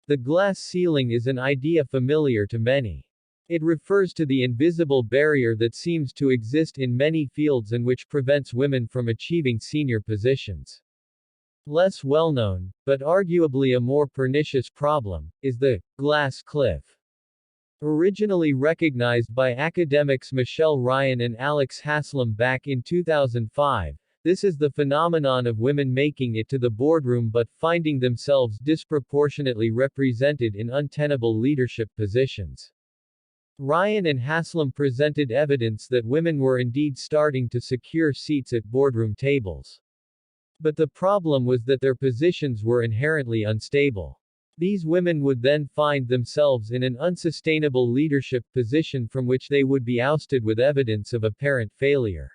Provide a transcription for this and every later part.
The glass ceiling is an idea familiar to many. It refers to the invisible barrier that seems to exist in many fields and which prevents women from achieving senior positions. Less well-known, but arguably a more pernicious problem, is the glass cliff. Originally recognized by academics Michelle Ryan and Alex Haslam back in 2005, this is the phenomenon of women making it to the boardroom but finding themselves disproportionately represented in untenable leadership positions. Ryan and Haslam presented evidence that women were indeed starting to secure seats at boardroom tables. But the problem was that their positions were inherently unstable. These women would then find themselves in an unsustainable leadership position from which they would be ousted with evidence of apparent failure.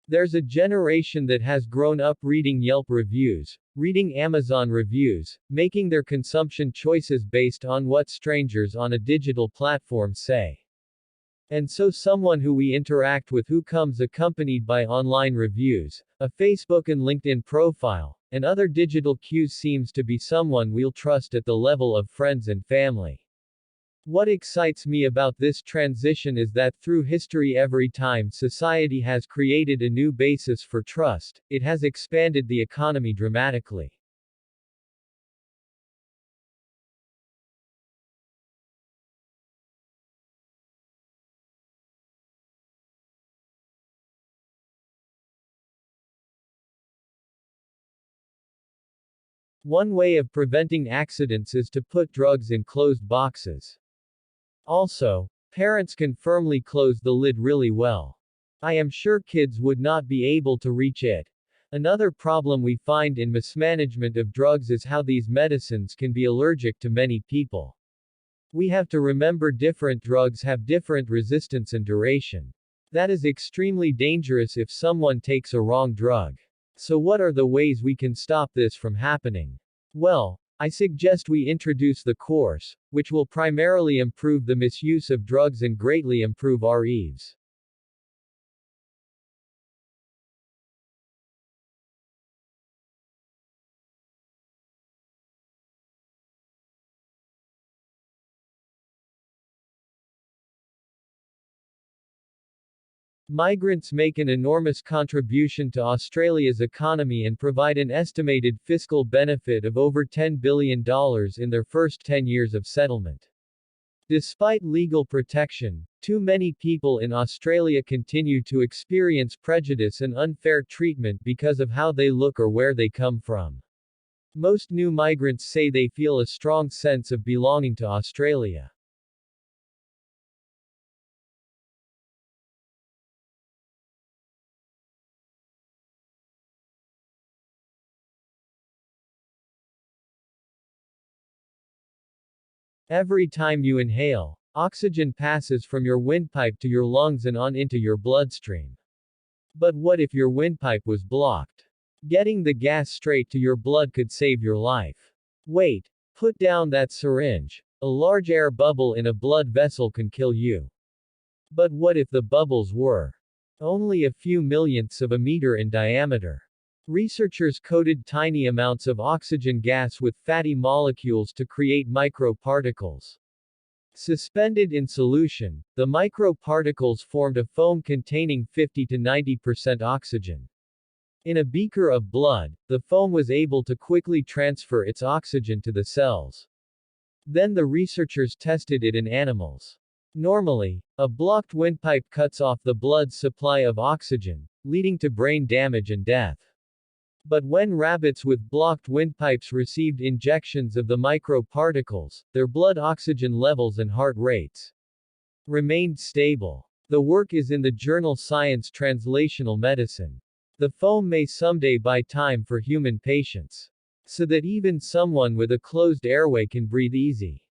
There's a generation that has grown up reading Yelp reviews, reading Amazon reviews, making their consumption choices based on what strangers on a digital platform say. And so someone who we interact with who comes accompanied by online reviews, a Facebook and LinkedIn profile, and other digital cues seems to be someone we'll trust at the level of friends and family. What excites me about this transition is that through history every time society has created a new basis for trust, it has expanded the economy dramatically. One way of preventing accidents is to put drugs in closed boxes. Also, parents can firmly close the lid really well. I am sure kids would not be able to reach it. Another problem we find in mismanagement of drugs is how these medicines can be allergic to many people. We have to remember different drugs have different resistance and duration. That is extremely dangerous if someone takes a wrong drug. So what are the ways we can stop this from happening? Well, I suggest we introduce the course, which will primarily improve the misuse of drugs and greatly improve our eves. Migrants make an enormous contribution to Australia's economy and provide an estimated fiscal benefit of over $10 billion in their first 10 years of settlement. Despite legal protection, too many people in Australia continue to experience prejudice and unfair treatment because of how they look or where they come from. Most new migrants say they feel a strong sense of belonging to Australia. Every time you inhale, oxygen passes from your windpipe to your lungs and on into your bloodstream. But what if your windpipe was blocked? Getting the gas straight to your blood could save your life. Wait, put down that syringe. A large air bubble in a blood vessel can kill you. But what if the bubbles were only a few millionths of a meter in diameter? Researchers coated tiny amounts of oxygen gas with fatty molecules to create microparticles. Suspended in solution, the microparticles formed a foam containing 50 to 90% oxygen. In a beaker of blood, the foam was able to quickly transfer its oxygen to the cells. Then the researchers tested it in animals. Normally, a blocked windpipe cuts off the blood's supply of oxygen, leading to brain damage and death. But when rabbits with blocked windpipes received injections of the microparticles, their blood oxygen levels and heart rates remained stable. The work is in the journal Science Translational Medicine. The foam may someday buy time for human patients, so that even someone with a closed airway can breathe easy.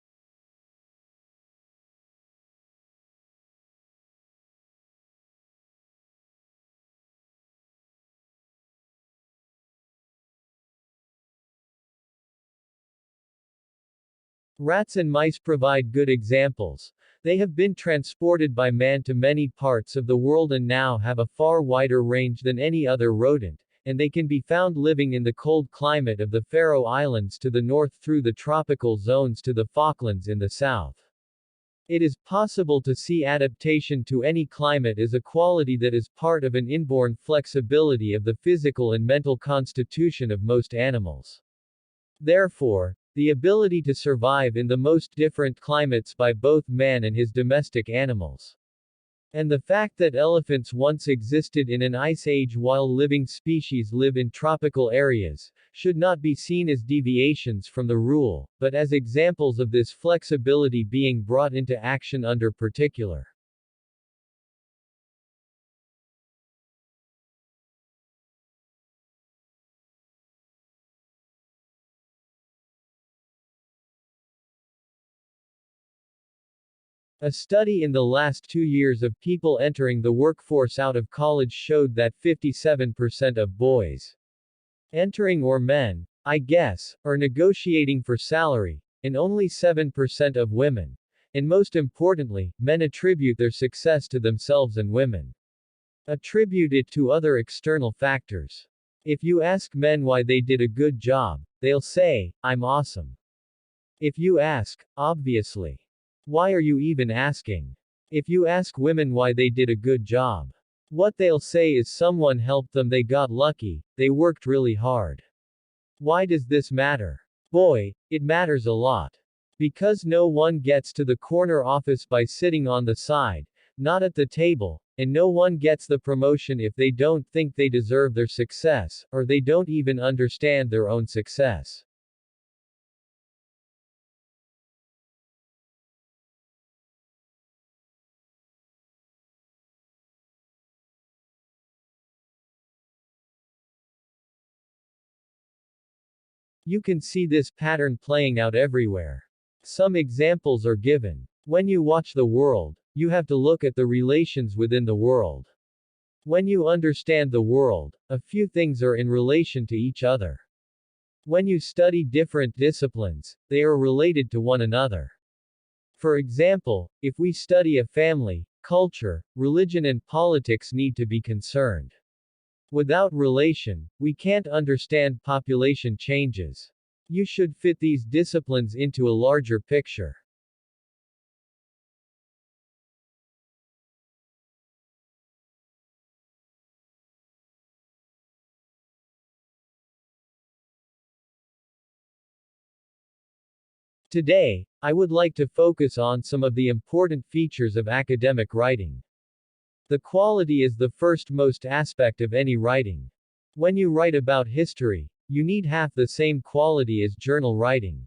Rats and mice provide good examples. They have been transported by man to many parts of the world and now have a far wider range than any other rodent, and they can be found living in the cold climate of the Faroe Islands to the north through the tropical zones to the Falklands in the south. It is possible to see adaptation to any climate as a quality that is part of an inborn flexibility of the physical and mental constitution of most animals. Therefore, the ability to survive in the most different climates by both man and his domestic animals. And the fact that elephants once existed in an ice age while living species live in tropical areas, should not be seen as deviations from the rule, but as examples of this flexibility being brought into action under particular. A study in the last 2 years of people entering the workforce out of college showed that 57% of boys entering, or men, I guess, are negotiating for salary, and only 7% of women. And most importantly, men attribute their success to themselves and women attribute it to other external factors. If you ask men why they did a good job, they'll say, "I'm awesome." If you ask, obviously, "Why are you even asking?" If you ask women why they did a good job, what they'll say is someone helped them, they got lucky, they worked really hard. Why does this matter? Boy, it matters a lot. Because no one gets to the corner office by sitting on the side, not at the table, and no one gets the promotion if they don't think they deserve their success, or they don't even understand their own success. You can see this pattern playing out everywhere. Some examples are given. When you watch the world, you have to look at the relations within the world. When you understand the world, a few things are in relation to each other. When you study different disciplines, they are related to one another. For example, if we study a family, culture, religion and politics need to be concerned. Without relation, we can't understand population changes. You should fit these disciplines into a larger picture. Today, I would like to focus on some of the important features of academic writing. The quality is the first most aspect of any writing. When you write about history, you need half the same quality as journal writing.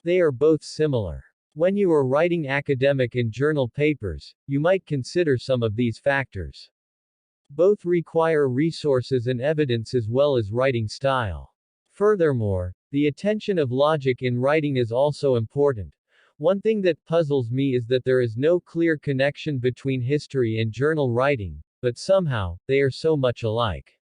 They are both similar. When you are writing academic and journal papers, you might consider some of these factors. Both require resources and evidence as well as writing style. Furthermore, the attention of logic in writing is also important. One thing that puzzles me is that there is no clear connection between history and journal writing, but somehow, they are so much alike.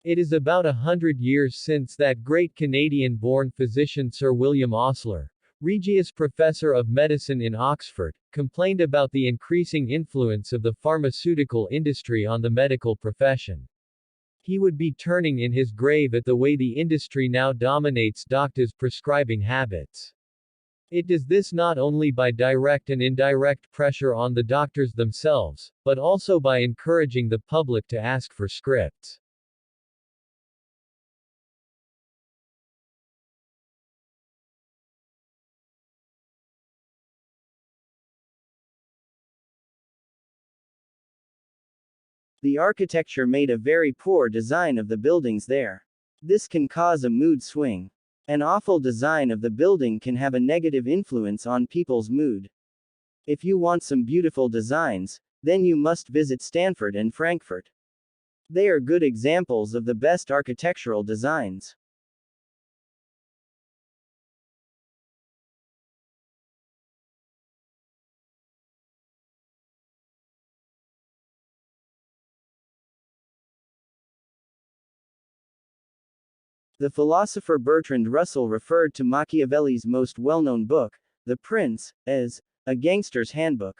It is about 100 years since that great Canadian-born physician Sir William Osler, Regius Professor of Medicine in Oxford, complained about the increasing influence of the pharmaceutical industry on the medical profession. He would be turning in his grave at the way the industry now dominates doctors' prescribing habits. It does this not only by direct and indirect pressure on the doctors themselves, but also by encouraging the public to ask for scripts. The architecture made a very poor design of the buildings there. This can cause a mood swing. An awful design of the building can have a negative influence on people's mood. If you want some beautiful designs, then you must visit Stanford and Frankfurt. They are good examples of the best architectural designs. The philosopher Bertrand Russell referred to Machiavelli's most well-known book, The Prince, as a gangster's handbook.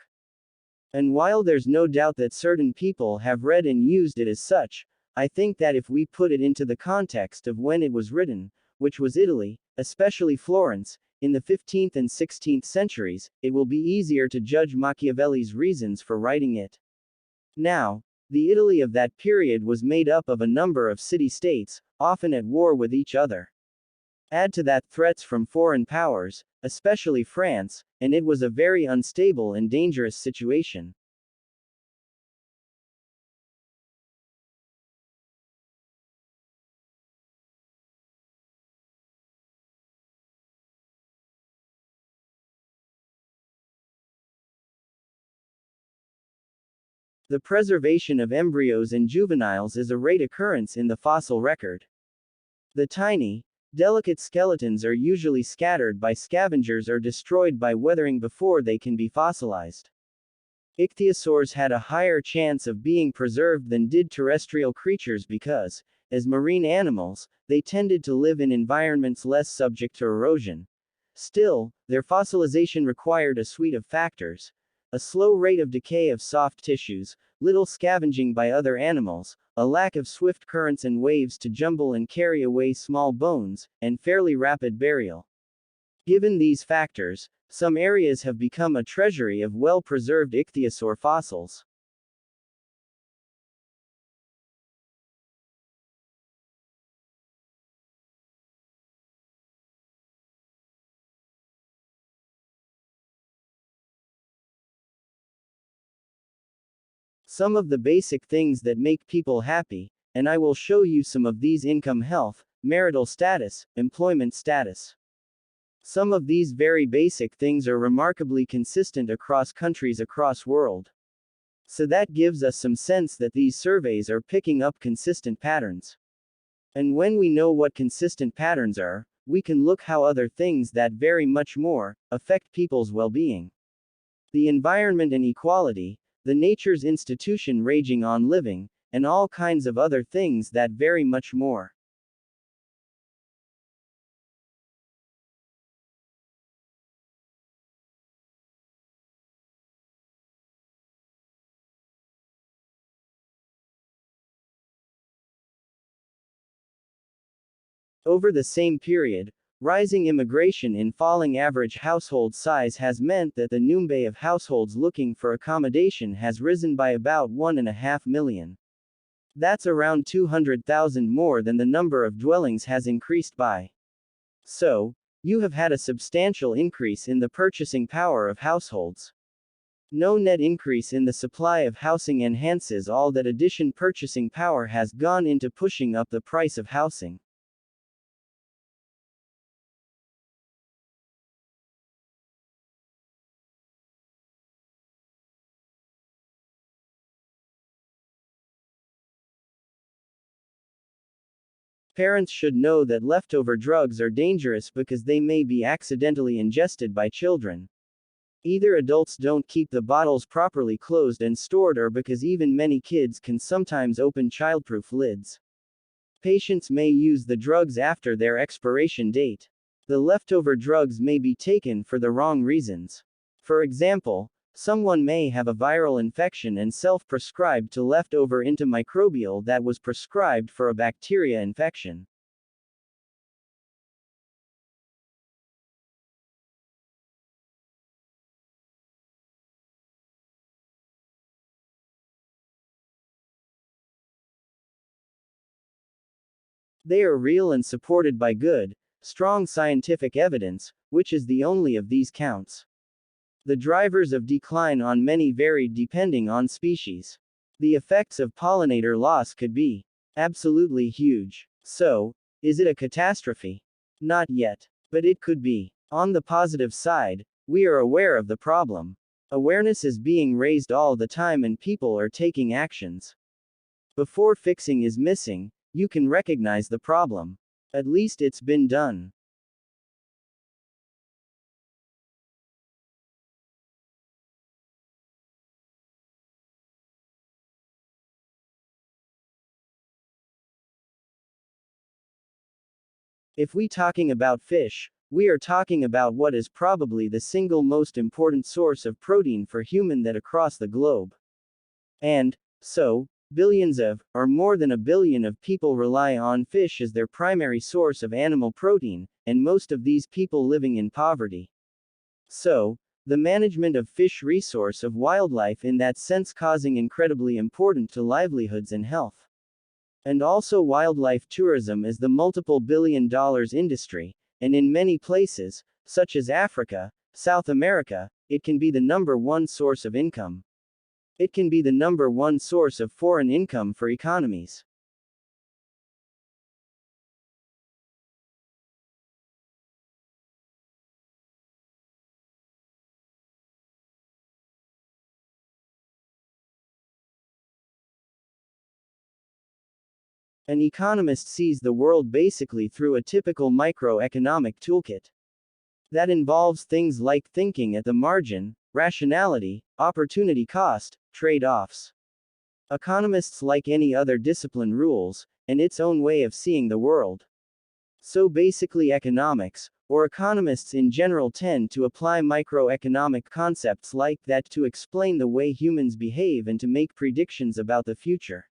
And while there's no doubt that certain people have read and used it as such, I think that if we put it into the context of when it was written, which was Italy, especially Florence, in the 15th and 16th centuries, it will be easier to judge Machiavelli's reasons for writing it. Now, the Italy of that period was made up of a number of city-states, often at war with each other. Add to that threats from foreign powers, especially France, and it was a very unstable and dangerous situation. The preservation of embryos and juveniles is a rare occurrence in the fossil record. The tiny, delicate skeletons are usually scattered by scavengers or destroyed by weathering before they can be fossilized. Ichthyosaurs had a higher chance of being preserved than did terrestrial creatures because, as marine animals, they tended to live in environments less subject to erosion. Still, their fossilization required a suite of factors: a slow rate of decay of soft tissues, little scavenging by other animals, a lack of swift currents and waves to jumble and carry away small bones, and fairly rapid burial. Given these factors, some areas have become a treasury of well-preserved ichthyosaur fossils. Some of the basic things that make people happy, and I will show you some of these: income, health, marital status, employment status. Some of these very basic things are remarkably consistent across countries across world. So that gives us some sense that these surveys are picking up consistent patterns. And when we know what consistent patterns are, we can look how other things that very much more affect people's well-being. The environment and equality, the nature's institution raging on living, and all kinds of other things that very much more. Over the same period, rising immigration in falling average household size has meant that the number of households looking for accommodation has risen by about 1.5 million. That's around 200,000 more than the number of dwellings has increased by. So, you have had a substantial increase in the purchasing power of households. No net increase in the supply of housing enhances all that addition purchasing power has gone into pushing up the price of housing. Parents should know that leftover drugs are dangerous because they may be accidentally ingested by children. Either adults don't keep the bottles properly closed and stored, or because even many kids can sometimes open childproof lids. Patients may use the drugs after their expiration date. The leftover drugs may be taken for the wrong reasons. For example, someone may have a viral infection and self-prescribed to leftover antimicrobial that was prescribed for a bacteria infection. They are real and supported by good, strong scientific evidence, which is the only of these counts. The drivers of decline on many varied depending on species. The effects of pollinator loss could be absolutely huge. So, is it a catastrophe? Not yet. But it could be. On the positive side, we are aware of the problem. Awareness is being raised all the time and people are taking actions. Before fixing is missing, you can recognize the problem. At least it's been done. If we talking about fish, we are talking about what is probably the single most important source of protein for human that across the globe. And, so, billions of, or more than a billion of people rely on fish as their primary source of animal protein, and most of these people living in poverty. So, the management of fish resource of wildlife in that sense causing incredibly important to livelihoods and health. And also wildlife tourism is the multiple billion dollars industry, and in many places, such as Africa, South America, it can be the number one source of income. It can be the number one source of foreign income for economies. An economist sees the world basically through a typical microeconomic toolkit. That involves things like thinking at the margin, rationality, opportunity cost, trade offs. Economists, like any other discipline, rules, and its own way of seeing the world. So basically, economics, or economists in general, tend to apply microeconomic concepts like that to explain the way humans behave and to make predictions about the future.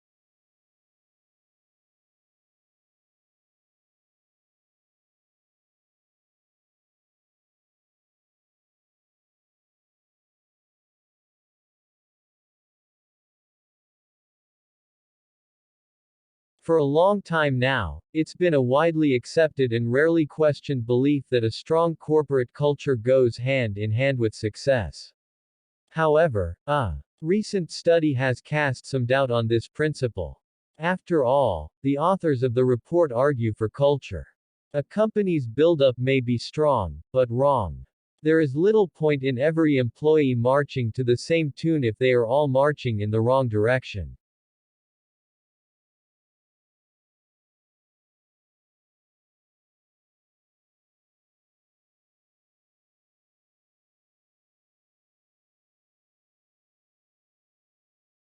For a long time now, it's been a widely accepted and rarely questioned belief that a strong corporate culture goes hand in hand with success. However, a recent study has cast some doubt on this principle. After all, the authors of the report argue for culture. A company's buildup may be strong, but wrong. There is little point in every employee marching to the same tune if they are all marching in the wrong direction.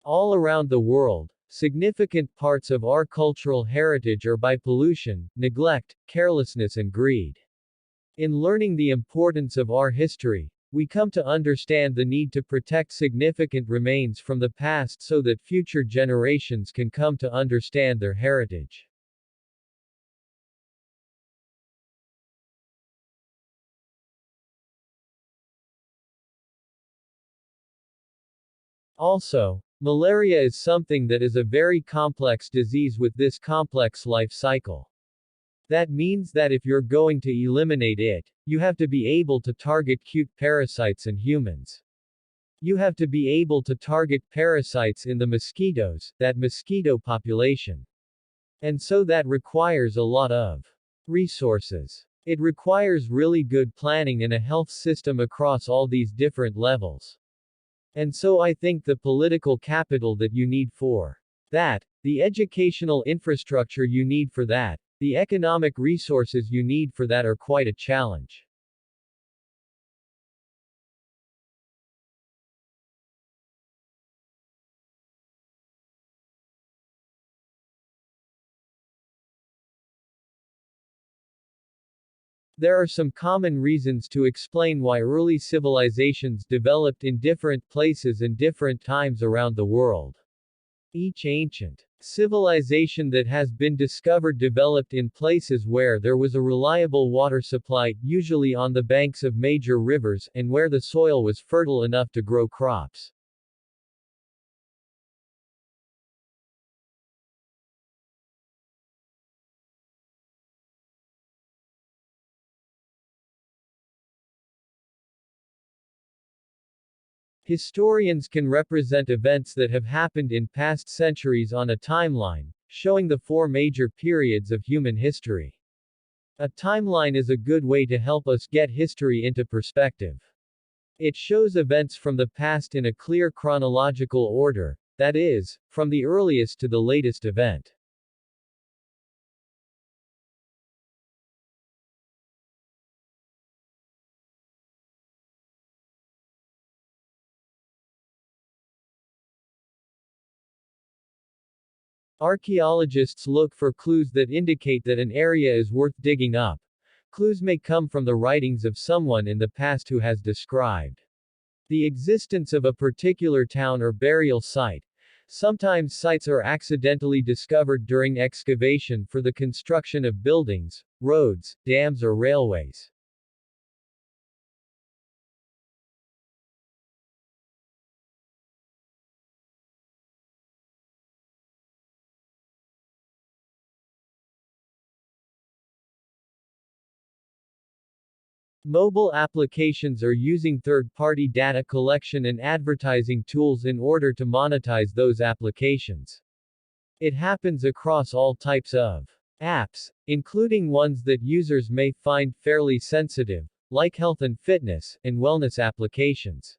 All around the world, significant parts of our cultural heritage are by pollution, neglect, carelessness, and greed. In learning the importance of our history, we come to understand the need to protect significant remains from the past so that future generations can come to understand their heritage. Also, malaria is something that is a very complex disease with this complex life cycle. That means that if you're going to eliminate it, you have to be able to target cute parasites in humans. You have to be able to target parasites in the mosquitoes, that mosquito population. And so that requires a lot of resources. It requires really good planning and a health system across all these different levels. And so I think the political capital that you need for that, the educational infrastructure you need for that, the economic resources you need for that are quite a challenge. There are some common reasons to explain why early civilizations developed in different places and different times around the world. Each ancient civilization that has been discovered developed in places where there was a reliable water supply, usually on the banks of major rivers, and where the soil was fertile enough to grow crops. Historians can represent events that have happened in past centuries on a timeline, showing the four major periods of human history. A timeline is a good way to help us get history into perspective. It shows events from the past in a clear chronological order, that is, from the earliest to the latest event. Archaeologists look for clues that indicate that an area is worth digging up. Clues may come from the writings of someone in the past who has described the existence of a particular town or burial site. Sometimes sites are accidentally discovered during excavation for the construction of buildings, roads, dams or railways. Mobile applications are using third-party data collection and advertising tools in order to monetize those applications. It happens across all types of apps, including ones that users may find fairly sensitive, like health and fitness, and wellness applications.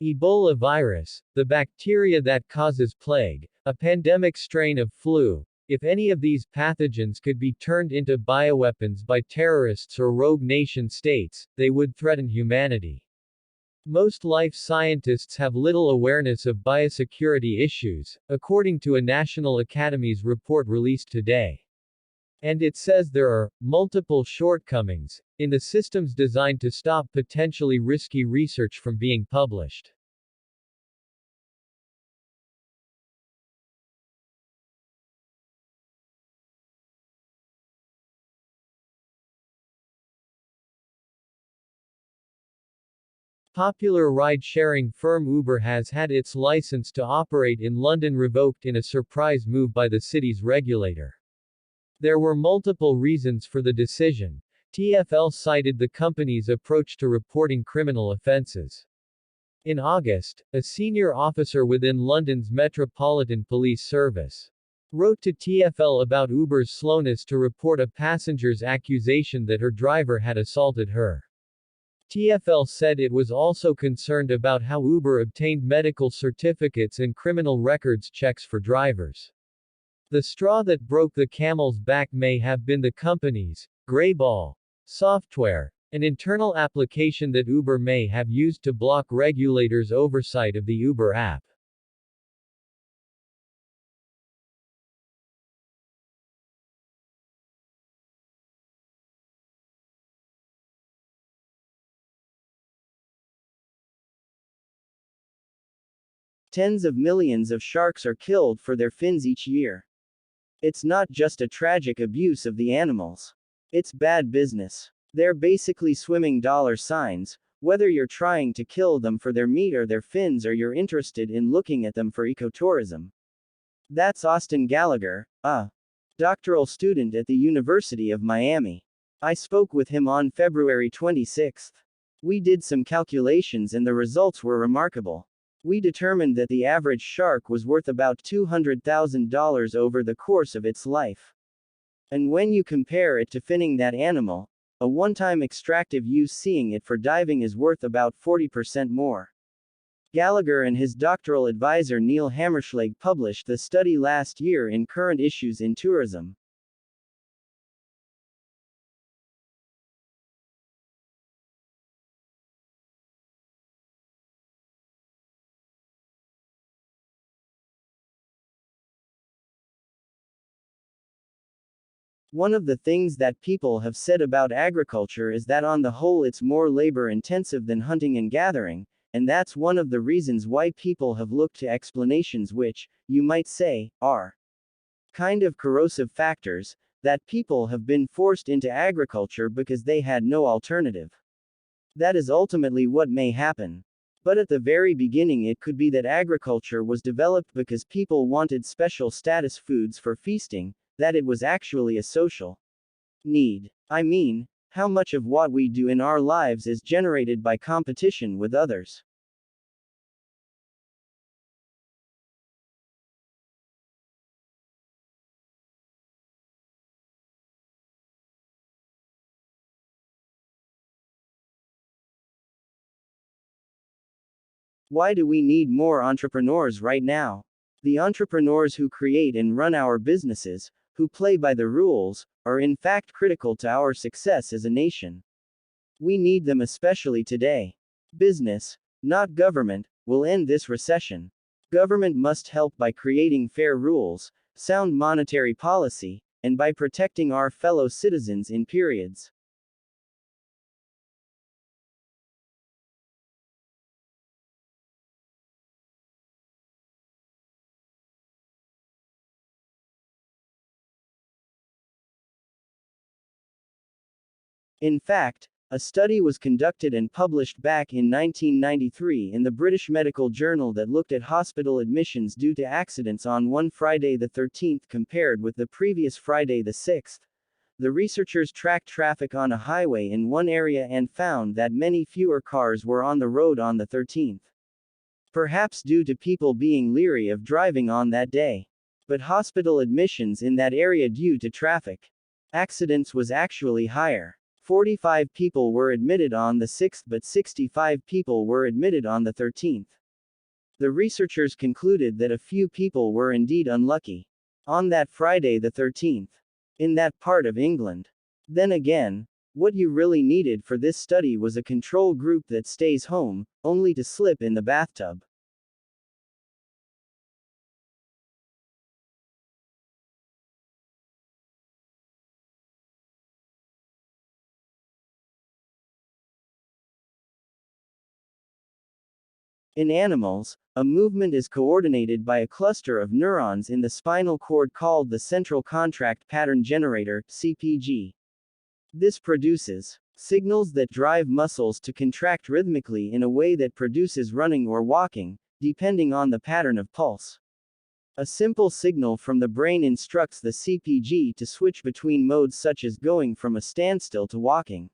Ebola virus, the bacteria that causes plague, a pandemic strain of flu. If any of these pathogens could be turned into bioweapons by terrorists or rogue nation states, they would threaten humanity. Most life scientists have little awareness of biosecurity issues, according to a National Academies report released today. And it says there are multiple shortcomings in the systems designed to stop potentially risky research from being published. Popular ride-sharing firm Uber has had its license to operate in London revoked in a surprise move by the city's regulator. There were multiple reasons for the decision. TfL cited the company's approach to reporting criminal offences. In August, a senior officer within London's Metropolitan Police Service wrote to TfL about Uber's slowness to report a passenger's accusation that her driver had assaulted her. TfL said it was also concerned about how Uber obtained medical certificates and criminal records checks for drivers. The straw that broke the camel's back may have been the company's Greyball software, an internal application that Uber may have used to block regulators' oversight of the Uber app. Tens of millions of sharks are killed for their fins each year. It's not just a tragic abuse of the animals. It's bad business. They're basically swimming dollar signs, whether you're trying to kill them for their meat or their fins or you're interested in looking at them for ecotourism. That's Austin Gallagher, a doctoral student at the University of Miami. I spoke with him on February 26th. We did some calculations and the results were remarkable. We determined that the average shark was worth about $200,000 over the course of its life. And when you compare it to finning that animal, a one-time extractive use seeing it for diving is worth about 40% more. Gallagher and his doctoral advisor Neil Hammerschlag published the study last year in Current Issues in Tourism. One of the things that people have said about agriculture is that on the whole it's more labor intensive than hunting and gathering, and that's one of the reasons why people have looked to explanations which, you might say, are kind of corrosive factors, that people have been forced into agriculture because they had no alternative. That is ultimately what may happen. But at the very beginning, it could be that agriculture was developed because people wanted special status foods for feasting, that it was actually a social need. I mean, how much of what we do in our lives is generated by competition with others? Why do we need more entrepreneurs right now? The entrepreneurs who create and run our businesses, who play by the rules, are in fact critical to our success as a nation. We need them especially today. Business, not government, will end this recession. Government must help by creating fair rules, sound monetary policy, and by protecting our fellow citizens in periods. In fact, a study was conducted and published back in 1993 in the British Medical Journal that looked at hospital admissions due to accidents on one Friday the 13th compared with the previous Friday the 6th. The researchers tracked traffic on a highway in one area and found that many fewer cars were on the road on the 13th. Perhaps due to people being leery of driving on that day. But hospital admissions in that area due to traffic accidents was actually higher. 45 people were admitted on the 6th, but 65 people were admitted on the 13th. The researchers concluded that a few people were indeed unlucky on that Friday the 13th in that part of England. Then again, what you really needed for this study was a control group that stays home, only to slip in the bathtub. In animals, a movement is coordinated by a cluster of neurons in the spinal cord called the central contract pattern generator, CPG. This produces signals that drive muscles to contract rhythmically in a way that produces running or walking, depending on the pattern of pulse. A simple signal from the brain instructs the CPG to switch between modes such as going from a standstill to walking.